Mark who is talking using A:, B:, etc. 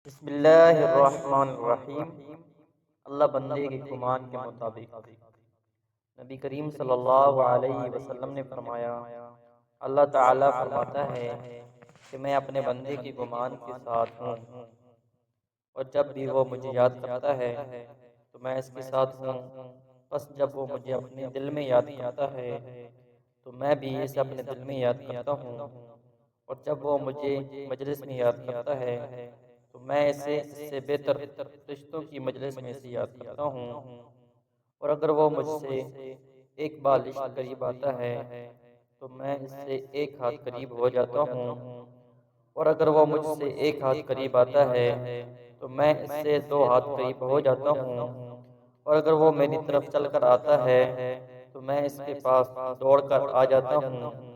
A: بسم اللہ الرحمن الرحیم۔ اللہ بندے کے گمان کے مطابق نبی کریم صلی اللہ علیہ وسلم نے فرمایا، اللہ تعالیٰ فرماتا ہے کہ میں اپنے بندے کے گمان کے ساتھ ہوں، اور جب بھی وہ مجھے یاد کرتا ہے تو میں اس کے ساتھ ہوں، بس جب وہ مجھے اپنے دل میں یاد کرتا ہے تو میں بھی اسے اپنے دل میں یاد کرتا ہوں، اور جب وہ مجھے مجلس میں یاد کرتا ہے تو میں اس سے بہتر رشتوں کی مجلس میں سے یاد کرتا ہوں، اور اگر وہ مجھ سے ایک بالش قریب آتا ہے تو میں اس سے ایک ہاتھ قریب ہو جاتا ہوں، اور اگر وہ مجھ سے ایک ہاتھ قریب آتا ہے تو میں اس سے دو ہاتھ قریب ہو جاتا ہوں، اور اگر وہ میری طرف چل کر آتا ہے تو میں اس کے پاس دوڑ کر آ جاتا ہوں،